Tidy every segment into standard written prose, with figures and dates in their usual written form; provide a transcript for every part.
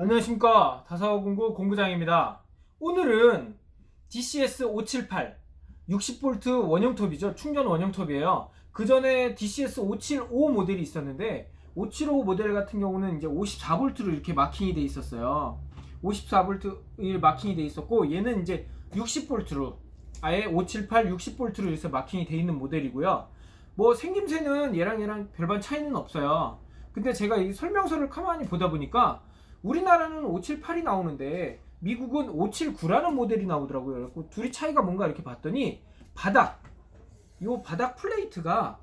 안녕하십니까. 다사오공구 공구장입니다. 오늘은 DCS578 60V 원형톱이죠. 충전 원형톱이에요. 그 전에 DCS575 모델이 있었는데 575 모델 같은 경우는 이제 54V로 이렇게 마킹이 돼 있었어요. 54V 마킹이 돼 있었고, 얘는 이제 60V로 아예 578 60V로 해서 마킹이 돼 있는 모델이고요. 뭐 생김새는 얘랑 별반 차이는 없어요. 근데 제가 이 설명서를 가만히 보다 보니까 우리나라는 578이 나오는데 미국은 579라는 모델이 나오더라고요. 그래서 둘이 차이가 뭔가 이렇게 봤더니 요 바닥 플레이트가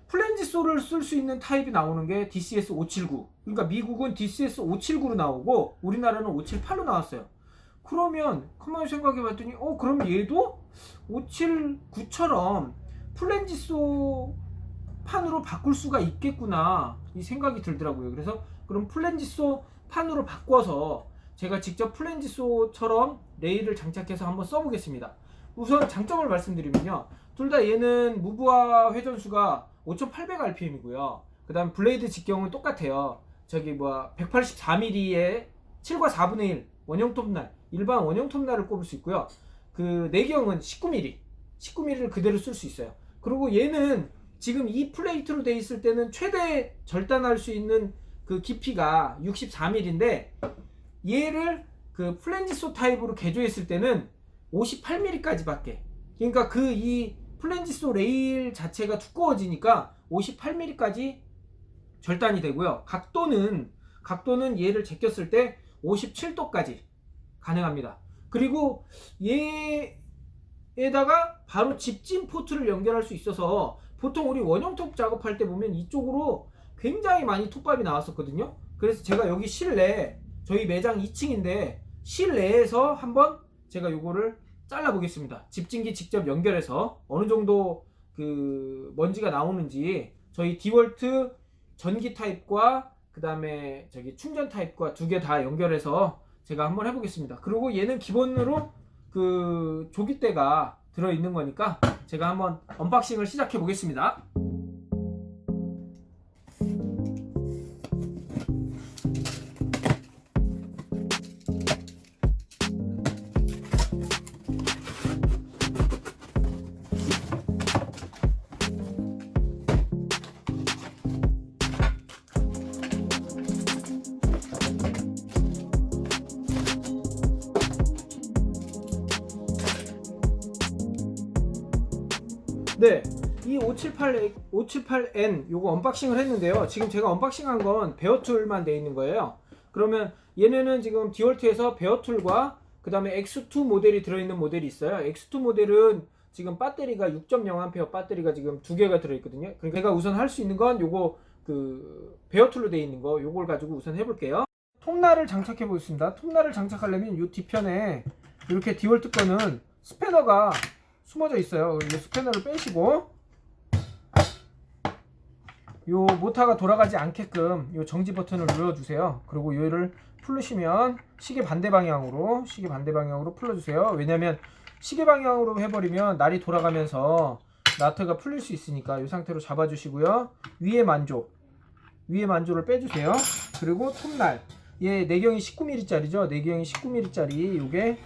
플랜지소를 쓸 수 있는 타입이 나오는 게 DCS 579. 그러니까 미국은 DCS 579로 나오고 우리나라는 578로 나왔어요. 그러면 가만히 생각해 봤더니 그럼 얘도 579처럼 플랜지소 판으로 바꿀 수가 있겠구나 이 생각이 들더라고요. 그래서 그럼 플랜지소 판으로 바꿔서 제가 직접 플랜지소처럼 레일을 장착해서 한번 써보겠습니다. 우선 장점을 말씀드리면요, 둘 다 얘는 무브와 회전수가 5800rpm이고요 그 다음 블레이드 직경은 똑같아요. 184mm에 7과 4분의 1 원형 톱날, 일반 원형 톱날을 꼽을 수 있고요. 그 내경은 19mm를 그대로 쓸 수 있어요. 그리고 얘는 지금 이 플레이트로 돼 있을 때는 최대 절단할 수 있는 그 깊이가 64mm인데, 얘를 그 플랜지소 타입으로 개조했을 때는 58mm까지밖에. 그러니까 이 플랜지소 레일 자체가 두꺼워지니까 58mm까지 절단이 되고요. 각도는 얘를 제꼈을 때 57도까지 가능합니다. 그리고 얘에다가 바로 집진 포트를 연결할 수 있어서 보통 우리 원형톱 작업할 때 보면 이쪽으로 굉장히 많이 톱밥이 나왔었거든요. 그래서 제가 여기 실내, 저희 매장 2층인데 실내에서 한번 제가 요거를 잘라 보겠습니다. 집진기 직접 연결해서 어느 정도 그 먼지가 나오는지 저희 디월트 전기 타입과 그 다음에 충전 타입과 두 개 다 연결해서 제가 한번 해보겠습니다. 그리고 얘는 기본으로 그 조깃대가 들어있는 거니까 제가 한번 언박싱을 시작해 보겠습니다. 네, 이 578N 요거 언박싱을 했는데요. 지금 제가 언박싱한 건 베어툴만 돼 있는 거예요. 그러면 얘네는 지금 디월트에서 베어툴과 그 다음에 X2 모델이 들어있는 모델이 있어요. X2 모델은 지금 배터리가 6.0A 배터리가 지금 두 개가 들어있거든요. 그러니까 제가 우선 할 수 있는 건 요거 그 베어툴로 돼 있는 거 요걸 가지고 우선 해볼게요. 톱날을 장착해 보겠습니다. 톱날을 장착하려면 요 뒤편에 이렇게 디월트 거는 스패너가 숨어져 있어요. 이 스패너를 빼시고 요 모터가 돌아가지 않게끔 요 정지 버튼을 눌러주세요. 그리고 얘를 풀으시면 시계 반대 방향으로 풀어주세요. 왜냐면 시계 방향으로 해버리면 날이 돌아가면서 나트가 풀릴 수 있으니까 이 상태로 잡아주시고요. 위에 만조를 빼주세요. 그리고 톱날, 얘 내경이 19mm짜리죠. 내경이 19mm짜리 요게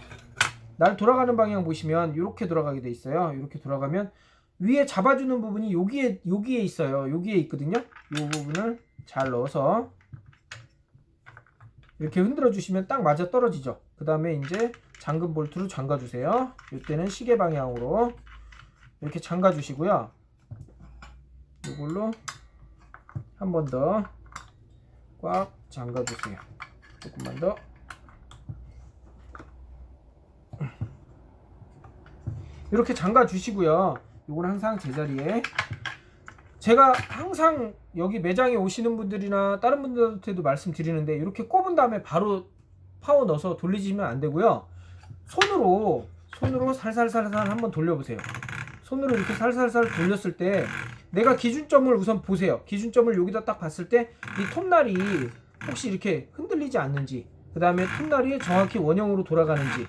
날 돌아가는 방향 보시면 이렇게 돌아가게 돼 있어요. 이렇게 돌아가면 위에 잡아주는 부분이 여기에 있어요. 여기에 있거든요. 이 부분을 잘 넣어서 이렇게 흔들어 주시면 딱 맞아 떨어지죠. 그 다음에 이제 잠금 볼트로 잠가 주세요. 이때는 시계 방향으로 이렇게 잠가 주시고요. 이걸로 한 번 더 꽉 잠가 주세요. 조금만 더. 이렇게 잠가 주시고요. 이건 항상 제자리에, 제가 항상 여기 매장에 오시는 분들이나 다른 분들한테도 말씀드리는데 이렇게 꼽은 다음에 바로 파워 넣어서 돌리시면 안 되고요. 손으로 살살살살 한번 돌려보세요. 손으로 이렇게 살살살 돌렸을 때 내가 기준점을 우선 보세요. 기준점을 여기다 딱 봤을 때 이 톱날이 혹시 이렇게 흔들리지 않는지, 그 다음에 톱날이 정확히 원형으로 돌아가는지,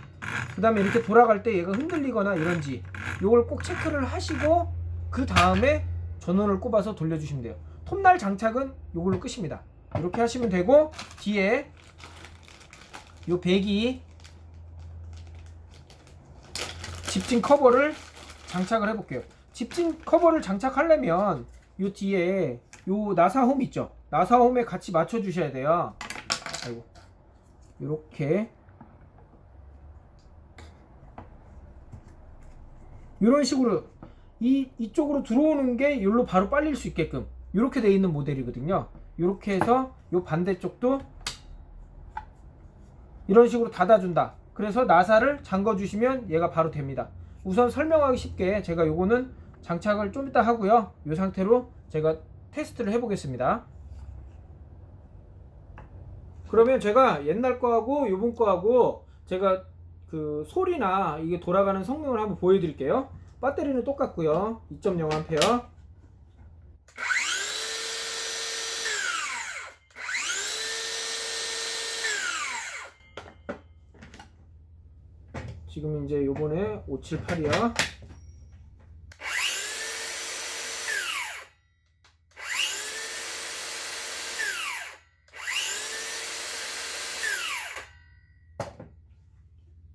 그 다음에 이렇게 돌아갈 때 얘가 흔들리거나 이런지 요걸 꼭 체크를 하시고 그 다음에 전원을 꼽아서 돌려주시면 돼요. 톱날 장착은 요걸로 끝입니다. 이렇게 하시면 되고, 뒤에 요 배기 집진 커버를 장착을 해볼게요. 집진 커버를 장착하려면 요 뒤에 요 나사홈 있죠? 나사홈에 같이 맞춰 주셔야 돼요. 아이고. 요렇게 이런 식으로 이쪽으로 들어오는 게 여기로 바로 빨릴 수 있게끔 이렇게 돼 있는 모델이거든요. 이렇게 해서 요 반대쪽도 이런 식으로 닫아준다. 그래서 나사를 잠궈 주시면 얘가 바로 됩니다. 우선 설명하기 쉽게 제가 요거는 장착을 좀 이따 하고요. 이 상태로 제가 테스트를 해 보겠습니다. 그러면 제가 옛날 거하고 요번 거하고 제가 그 소리나 이게 돌아가는 성능을 한번 보여드릴게요. 배터리는 똑같고요. 2.0A. 지금 이제 요번에 578이야.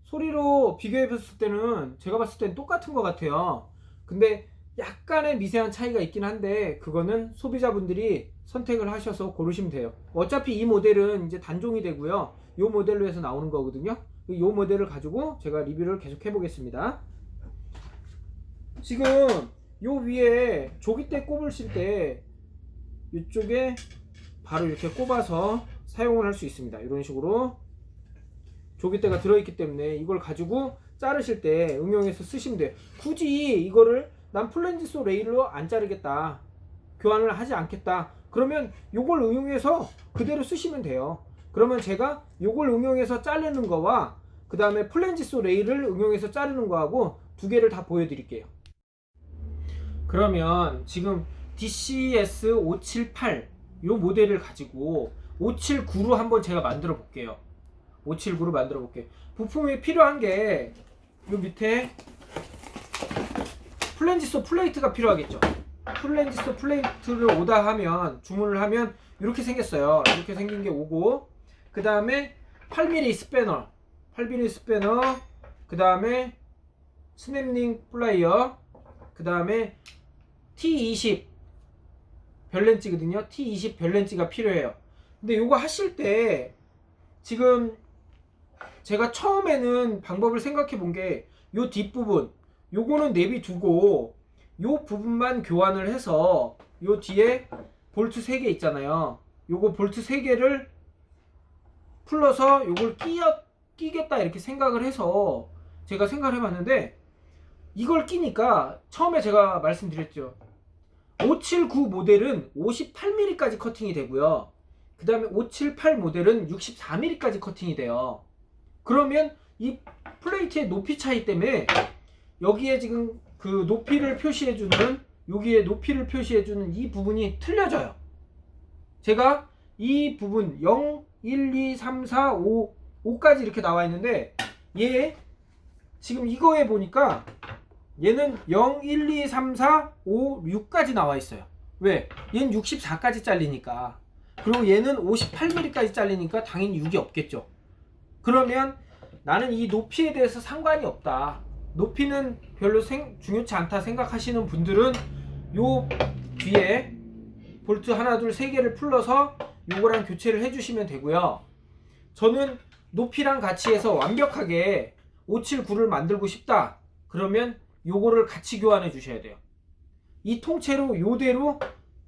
소리로 비교해 봤을 때는 제가 봤을 때는 똑같은 것 같아요. 근데 약간의 미세한 차이가 있긴 한데 그거는 소비자분들이 선택을 하셔서 고르시면 돼요. 어차피 이 모델은 이제 단종이 되고요. 이 모델로 해서 나오는 거거든요. 이 모델을 가지고 제가 리뷰를 계속 해보겠습니다. 지금 요 위에 조깃대 꼽으실 때 이쪽에 바로 이렇게 꼽아서 사용을 할 수 있습니다. 이런 식으로 조깃대가 들어있기 때문에 이걸 가지고 자르실 때 응용해서 쓰시면 돼요. 굳이 이거를 난 플랜지소 레일로 안 자르겠다, 교환을 하지 않겠다, 그러면 요걸 응용해서 그대로 쓰시면 돼요. 그러면 제가 요걸 응용해서 자르는 거와 그 다음에 플랜지소 레일을 응용해서 자르는 거하고 두 개를 다 보여드릴게요. 그러면 지금 DCS578 요 모델을 가지고 579로 한번 제가 만들어 볼게요. 579로 만들어 볼게요. 부품이 필요한 게 요 밑에 플랜지소 플레이트가 필요하겠죠. 플랜지소 플레이트를 오다 하면, 주문을 하면 이렇게 생겼어요. 이렇게 생긴 게 오고, 그 다음에 8mm 스패너, 8mm 스패너, 그 다음에 스냅링 플라이어, 그 다음에 T20 별렌치거든요. T20 별렌치가 필요해요. 근데 요거 하실 때 지금 제가 처음에는 방법을 생각해 본 게 요 뒷부분 요거는 내비두고 요 부분만 교환을 해서 요 뒤에 볼트 3개 있잖아요. 요거 볼트 3개를 풀러서 요걸 끼겠다 이렇게 생각을 해서 제가 생각을 해봤는데, 이걸 끼니까 처음에 제가 말씀드렸죠. 579 모델은 58mm까지 커팅이 되고요. 그 다음에 578 모델은 64mm까지 커팅이 돼요. 그러면 이 플레이트의 높이 차이 때문에 여기에 지금 그 높이를 표시해주는, 여기에 높이를 표시해주는 이 부분이 틀려져요. 제가 이 부분 0, 1, 2, 3, 4, 5, 5까지 이렇게 나와 있는데, 얘 지금 이거에 보니까 얘는 0, 1, 2, 3, 4, 5, 6까지 나와 있어요. 왜? 얘는 64까지 잘리니까. 그리고 얘는 58mm까지 잘리니까 당연히 6이 없겠죠. 그러면 나는 이 높이에 대해서 상관이 없다, 높이는 별로 중요치 않다 생각하시는 분들은 요 뒤에 볼트 하나 둘 세 개를 풀러서 요거랑 교체를 해주시면 되고요. 저는 높이랑 같이 해서 완벽하게 579를 만들고 싶다, 그러면 요거를 같이 교환해 주셔야 돼요. 이 통째로 요대로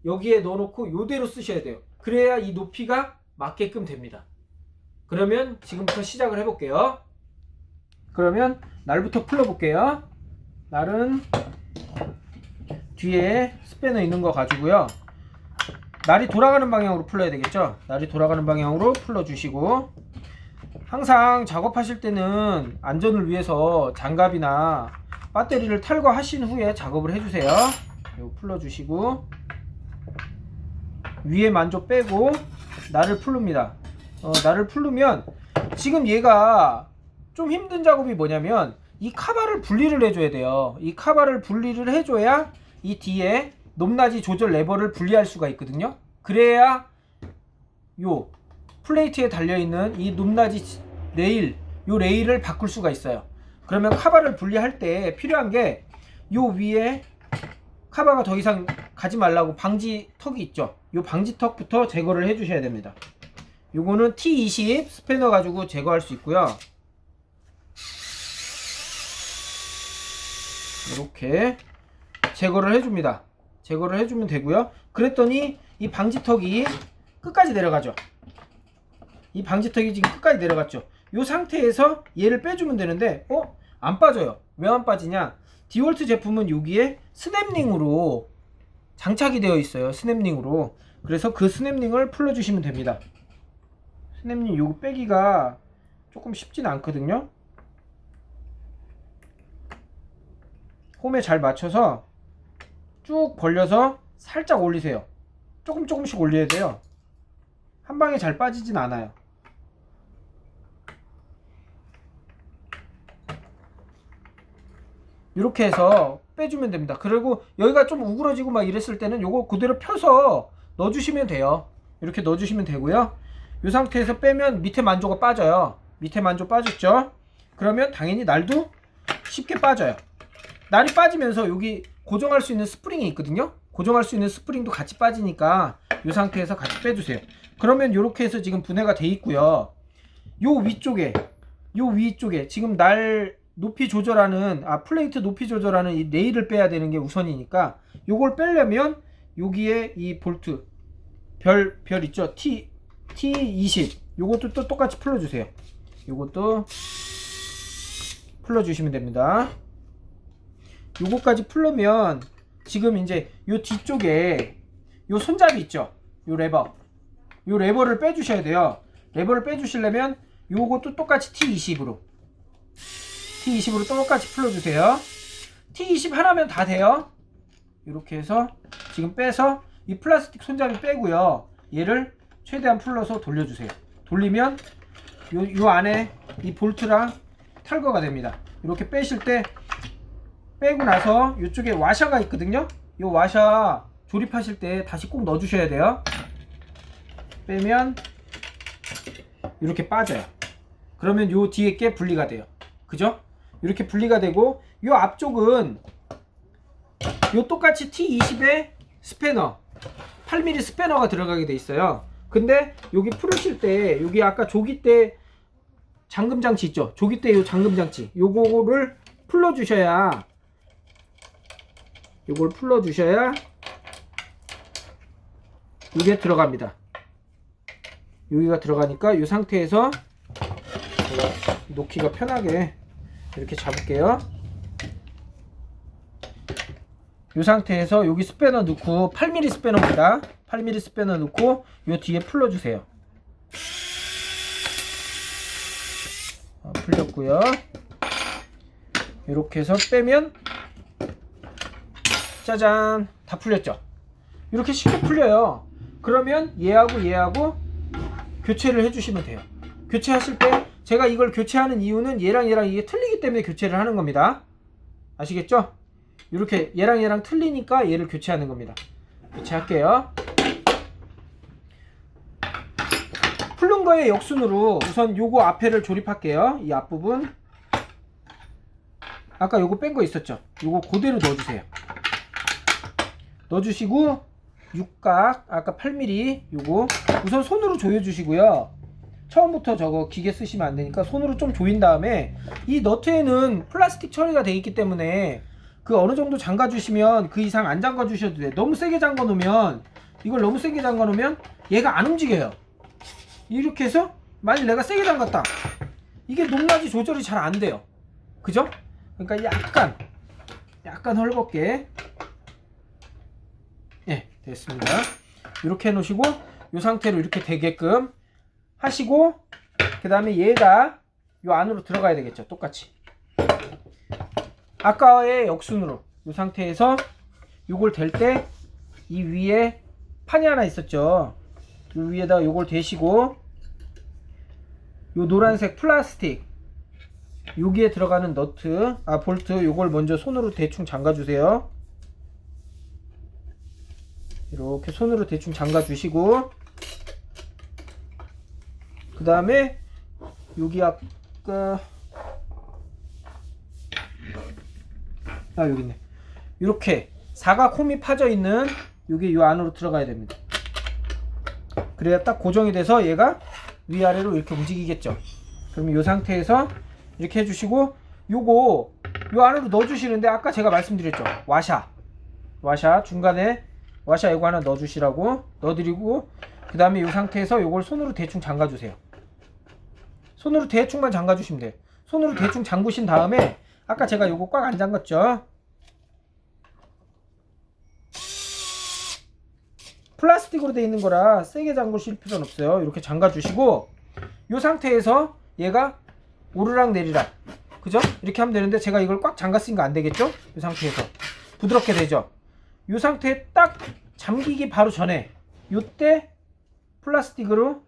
여기에 넣어놓고 요대로 쓰셔야 돼요. 그래야 이 높이가 맞게끔 됩니다. 그러면 지금부터 시작을 해볼게요. 그러면 날부터 풀어볼게요. 날은 뒤에 스패너 있는 거 가지고요. 날이 돌아가는 방향으로 풀어야 되겠죠. 날이 돌아가는 방향으로 풀어주시고, 항상 작업하실 때는 안전을 위해서 장갑이나 배터리를 탈거하신 후에 작업을 해주세요. 이거 풀어주시고, 위에 만조 빼고 날을 풀릅니다. 날을 풀르면 지금 얘가 좀 힘든 작업이 뭐냐면 이 카바를 분리를 해줘야 돼요. 이 카바를 분리를 해줘야 이 뒤에 높낮이 조절 레버를 분리할 수가 있거든요. 그래야 요 플레이트에 달려있는 이 높낮이 요 레일을 바꿀 수가 있어요. 그러면 카바를 분리할 때 필요한 게 요 위에 카바가 더 이상 가지 말라고 방지턱이 있죠. 요 방지턱부터 제거를 해 주셔야 됩니다. 요거는 T20 스패너 가지고 제거할 수 있고요. 이렇게 제거를 해줍니다. 제거를 해주면 되고요. 그랬더니 이 방지턱이 끝까지 내려가죠. 이 방지턱이 지금 끝까지 내려갔죠. 이 상태에서 얘를 빼주면 되는데 안 빠져요. 왜 안 빠지냐? 디월트 제품은 여기에 스냅링으로 장착이 되어 있어요. 스냅링으로. 그래서 그 스냅링을 풀어주시면 됩니다. 스냅링 요거 빼기가 조금 쉽진 않거든요. 홈에 잘 맞춰서 쭉 벌려서 살짝 올리세요. 조금씩 올려야 돼요. 한 방에 잘 빠지진 않아요. 이렇게 해서 빼주면 됩니다. 그리고 여기가 좀 우그러지고 막 이랬을 때는 요거 그대로 펴서 넣어주시면 돼요. 이렇게 넣어주시면 되고요. 이 상태에서 빼면 밑에 만조가 빠져요. 밑에 만조 빠졌죠? 그러면 당연히 날도 쉽게 빠져요. 날이 빠지면서 여기 고정할 수 있는 스프링이 있거든요. 고정할 수 있는 스프링도 같이 빠지니까 이 상태에서 같이 빼주세요. 그러면 이렇게 해서 지금 분해가 돼 있고요. 요 위쪽에 지금 날 높이 조절하는 플레이트 높이 조절하는 이 레일을 빼야 되는 게 우선이니까 요걸 빼려면 여기에 이 볼트 별 있죠? T20 요것도 또 똑같이 풀어주세요. 요것도 풀어주시면 됩니다. 요거까지 풀려면 지금 이제 요 뒤쪽에 요 손잡이 있죠? 요 레버를 빼주셔야 돼요. 레버를 빼주시려면 요것도 똑같이 T20으로 똑같이 풀어주세요. T20 하나면 다 돼요. 이렇게 해서 지금 빼서 이 플라스틱 손잡이 빼고요. 얘를 최대한 풀러서 돌려주세요. 돌리면 요 안에 이 볼트랑 탈거가 됩니다. 이렇게 빼실 때 빼고 나서 이쪽에 와셔가 있거든요. 이 와셔 조립하실 때 다시 꼭 넣어주셔야 돼요. 빼면 이렇게 빠져요. 그러면 요 뒤에 게 분리가 돼요. 그죠? 이렇게 분리가 되고 요 앞쪽은 요 똑같이 T20에 스패너 8mm 스패너가 들어가게 돼 있어요. 근데 여기 풀으실 때 여기 아까 조깃대 잠금장치 있죠? 조깃대 요 잠금장치 요거를 풀어주셔야 이게 들어갑니다. 여기가 들어가니까 이 상태에서 제가 놓기가 편하게 이렇게 잡을게요. 이 상태에서 여기 스패너 넣고 8mm 스패너입니다. 8mm 스패너 넣고 이 뒤에 풀어주세요. 풀렸고요. 이렇게 해서 빼면 짜잔 다 풀렸죠. 이렇게 쉽게 풀려요. 그러면 얘하고 교체를 해주시면 돼요. 교체하실 때 제가 이걸 교체하는 이유는 얘랑 이게 틀리기 때문에 교체를 하는 겁니다. 아시겠죠? 이렇게 얘랑 틀리니까 얘를 교체하는 겁니다. 교체할게요. 풀른 거의 역순으로 우선 요거 앞에를 조립할게요. 이 앞부분 아까 요거 뺀 거 있었죠? 요거 그대로 넣어주세요. 넣어주시고 육각 아까 8mm 요거 우선 손으로 조여주시고요. 처음부터 저거 기계 쓰시면 안 되니까 손으로 좀 조인 다음에 이 너트에는 플라스틱 처리가 되어 있기 때문에 그 어느 정도 잠가 주시면 그 이상 안 잠가 주셔도 돼요. 너무 세게 잠가 놓으면 이걸 너무 세게 잠가 놓으면 얘가 안 움직여요. 이렇게 해서 만약 내가 세게 잠갔다 이게 높낮이 조절이 잘 안 돼요. 그죠? 그러니까 약간 헐겁게 됐습니다. 이렇게 해 놓으시고 이 상태로 이렇게 되게끔 하시고 그 다음에 얘가 이 안으로 들어가야 되겠죠. 똑같이 아까의 역순으로 이 상태에서 요걸 댈 때 이 위에 판이 하나 있었죠. 이 위에다가 요걸 대시고 요 노란색 플라스틱 여기에 들어가는 너트 볼트 요걸 먼저 손으로 대충 잠가 주세요. 이렇게 손으로 대충 잠가 주시고 그 다음에 여기 아까 여기 있네. 이렇게 사각홈이 파져 있는 요게 요 안으로 들어가야 됩니다. 그래야 딱 고정이 돼서 얘가 위아래로 이렇게 움직이겠죠. 그러면 이 상태에서 이렇게 해주시고, 요거 요 안으로 넣어주시는데 아까 제가 말씀드렸죠. 와샤 중간에 와샤 이거 하나 넣어주시라고 넣어드리고, 그 다음에 이 상태에서 요걸 손으로 대충 잠가주세요. 손으로 대충만 잠가주시면 돼요. 손으로 대충 잠그신 다음에 아까 제가 요거 꽉 안 잠갔죠. 플라스틱으로 되어 있는 거라 세게 잠그실 필요는 없어요. 이렇게 잠가주시고, 이 상태에서 얘가 오르락 내리락, 그죠? 이렇게 하면 되는데 제가 이걸 꽉 잠갔으니까 안 되겠죠? 이 상태에서 부드럽게 되죠? 이 상태에 딱 잠기기 바로 전에 요때 플라스틱으로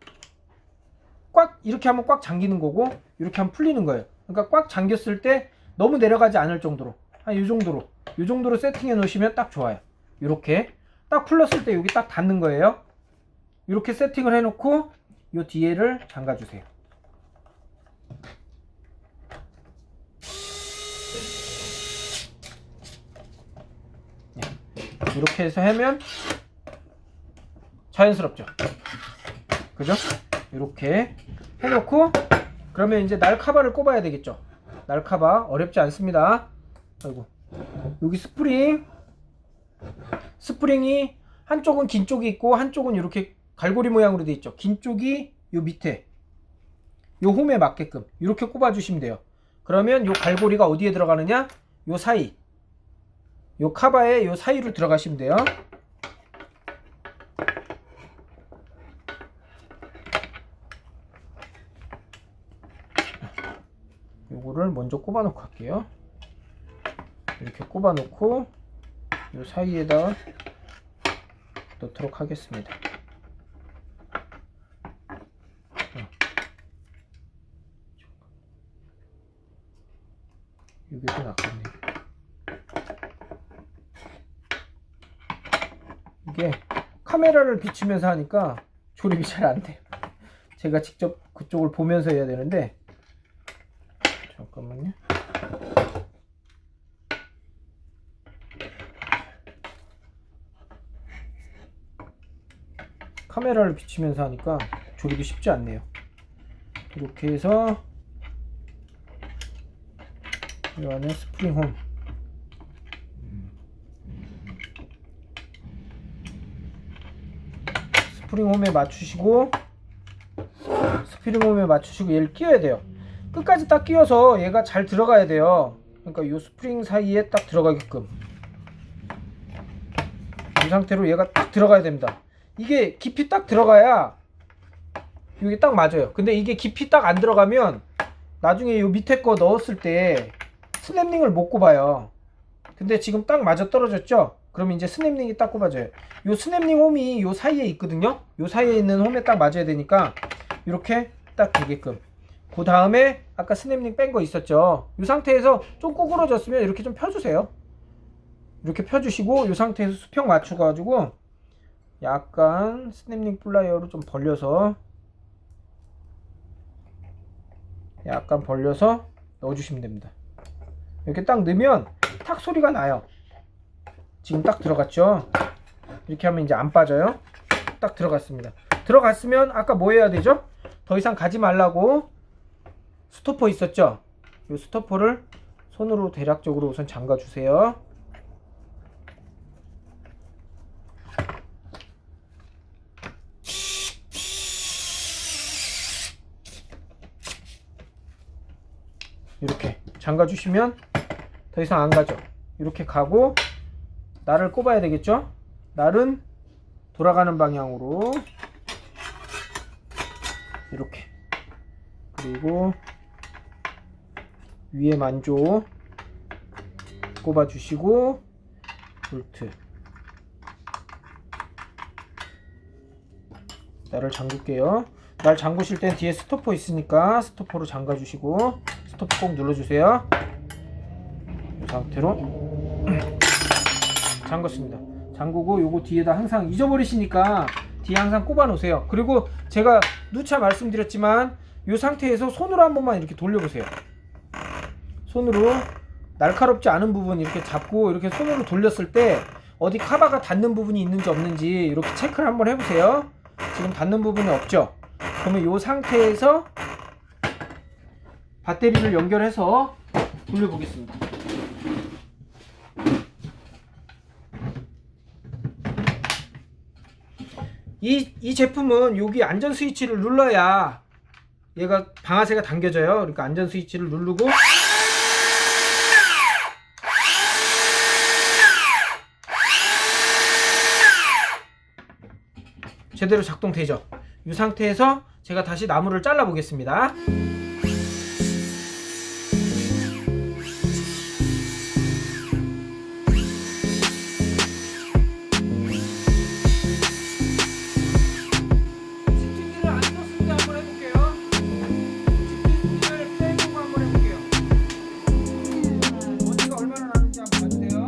꽉 이렇게 하면 꽉 잠기는 거고, 이렇게 하면 풀리는 거예요. 그러니까 꽉 잠겼을 때 너무 내려가지 않을 정도로, 한 이 정도로 세팅해 놓으시면 딱 좋아요. 이렇게 딱 풀렀을 때 여기 딱 닿는 거예요. 이렇게 세팅을 해 놓고 요 뒤에를 잠가 주세요. 이렇게 해서 하면 자연스럽죠. 그죠? 이렇게 해놓고, 그러면 이제 날카바를 꼽아야 되겠죠. 날카바 어렵지 않습니다. 아이고, 여기 스프링이 한쪽은 긴 쪽이 있고 한쪽은 이렇게 갈고리 모양으로 되어 있죠. 긴 쪽이 요 밑에 요 홈에 맞게끔 이렇게 꼽아 주시면 돼요. 그러면 요 갈고리가 어디에 들어가느냐, 요 사이, 요 카바에 요 사이로 들어가시면 돼요. 요거를 먼저 꼽아 놓고 할게요. 이렇게 꼽아 놓고 요 사이에다가 넣도록 하겠습니다. 이게 더 낫겠네. 이게 카메라를 비추면서 하니까 조립이 잘 안 돼요. 제가 직접 그쪽을 보면서 해야 되는데, 잠깐만요. 카메라를 비추면서 하니까 조립이 쉽지 않네요. 이렇게 해서 이 안에 스프링홈, 스프링홈에 맞추시고 얘를 끼워야 돼요. 끝까지 딱 끼워서 얘가 잘 들어가야 돼요. 그러니까 이 스프링 사이에 딱 들어가게끔 이 상태로 얘가 딱 들어가야 됩니다. 이게 깊이 딱 들어가야 이게 딱 맞아요. 근데 이게 깊이 딱 안 들어가면 나중에 요 밑에 거 넣었을 때 스냅링을 못 꼽아요. 근데 지금 딱 맞아 떨어졌죠? 그러면 이제 스냅링이 딱 꼽아져요. 요 스냅링 홈이 요 사이에 있거든요. 요 사이에 있는 홈에 딱 맞아야 되니까 이렇게 딱 되게끔. 그 다음에 아까 스냅링 뺀 거 있었죠? 이 상태에서 좀 구부러졌으면 이렇게 좀 펴주세요. 이렇게 펴주시고 이 상태에서 수평 맞춰가지고 약간 스냅링 플라이어로 좀 벌려서 넣어주시면 됩니다. 이렇게 딱 넣으면 탁 소리가 나요. 지금 딱 들어갔죠? 이렇게 하면 이제 안 빠져요. 딱 들어갔습니다. 들어갔으면 아까 뭐 해야 되죠? 더 이상 가지 말라고 스토퍼 있었죠? 이 스토퍼를 손으로 대략적으로 우선 잠가 주세요. 이렇게 잠가 주시면 더 이상 안 가죠. 이렇게 가고 날을 꼽아야 되겠죠? 날은 돌아가는 방향으로 이렇게, 그리고 위에 만조 꼽아 주시고 볼트, 날을 잠글게요. 날 잠그실 땐 뒤에 스토퍼 있으니까 스토퍼로 잠가 주시고 스토퍼 꼭 눌러주세요. 이 상태로 잠궜습니다. 잠그고 요거 뒤에다 항상 잊어버리시니까 뒤에 항상 꼽아 놓으세요. 그리고 제가 누차 말씀드렸지만 이 상태에서 손으로 한 번만 이렇게 돌려보세요. 손으로 날카롭지 않은 부분 이렇게 잡고 이렇게 손으로 돌렸을 때 어디 카바가 닿는 부분이 있는지 없는지 이렇게 체크를 한번 해보세요. 지금 닿는 부분이 없죠? 그러면 이 상태에서 배터리를 연결해서 돌려보겠습니다. 이 제품은 여기 안전 스위치를 눌러야 얘가 방아쇠가 당겨져요. 그러니까 안전 스위치를 누르고 제대로 작동되죠. 이 상태에서 제가 다시 나무를 잘라 보겠습니다. 집중기를 안 썼을 때 한번 해볼게요. 집중기를 빼고 한번 해볼게요. 먼지가 얼마나 나는지 한번 봐주세요.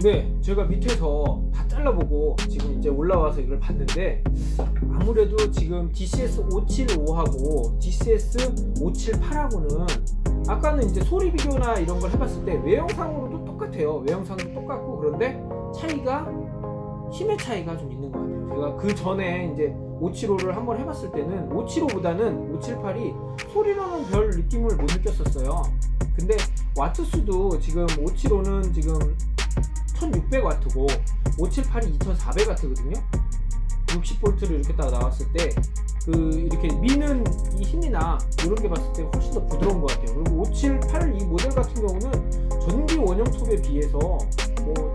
네, 제가 밑에서 다 잘라보고 지금 이제 올라와서 이걸 봤는데 아무래도 지금 DCS 575하고 DCS 578하고는 아까는 이제 소리 비교나 이런 걸 해봤을 때 외형상으로도 똑같아요. 외형상도 똑같고 그런데 차이가 힘의 차이가 좀 있는 것 같아요. 제가 그 전에 이제 575를 한번 해봤을 때는 575보다는 578이 소리로는 별 느낌을 못 느꼈었어요. 근데 와트수도 지금 575는 지금 1600W고 578이 2400W거든요. 60V를 이렇게 딱 나왔을 때 이렇게 미는 이 힘이나 이런 게 봤을 때 훨씬 더 부드러운 것 같아요. 그리고 578 이 모델 같은 경우는 전기 원형 톱에 비해서 뭐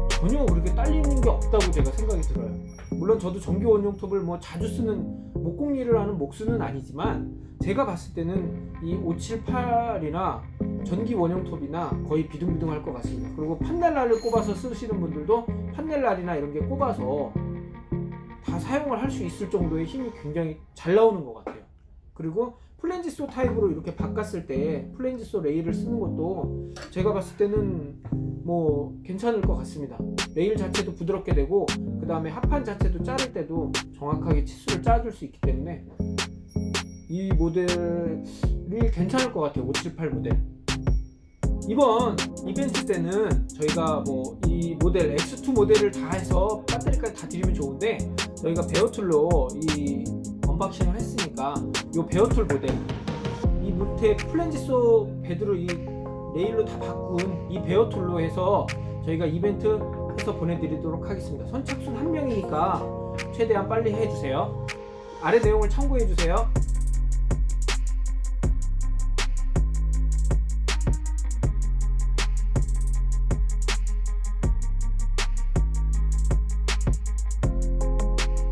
전혀 그렇게 딸리는 게 없다고 제가 생각이 들어요. 물론 저도 전기 원형 톱을 뭐 자주 쓰는 목공일을 하는 목수는 아니지만 제가 봤을 때는 이 578이나 전기 원형 톱이나 거의 비등비등할 것 같습니다. 그리고 판넬날을 꼽아서 쓰시는 분들도 판넬날이나 이런 게 꼽아서 다 사용을 할 수 있을 정도의 힘이 굉장히 잘 나오는 것 같아요. 그리고 플랜지소 타입으로 이렇게 바꿨을 때 플랜지소 레일을 쓰는 것도 제가 봤을 때는 뭐 괜찮을 것 같습니다. 레일 자체도 부드럽게 되고 그 다음에 합판 자체도 자를 때도 정확하게 치수를 짜줄 수 있기 때문에 이 모델이 괜찮을 것 같아요. 578 모델. 이번 이벤트 때는 저희가 뭐 이 모델 X2 모델을 다 해서 배터리까지 다 드리면 좋은데 저희가 베어툴로 이 언박싱을 했으니까 이 베어툴 모델 이 밑에 플랜지소 베드로 이 레일로 다 바꾼 이 베어툴로 해서 저희가 이벤트 해서 보내드리도록 하겠습니다. 선착순 1명이니까 최대한 빨리 해주세요. 아래 내용을 참고해주세요.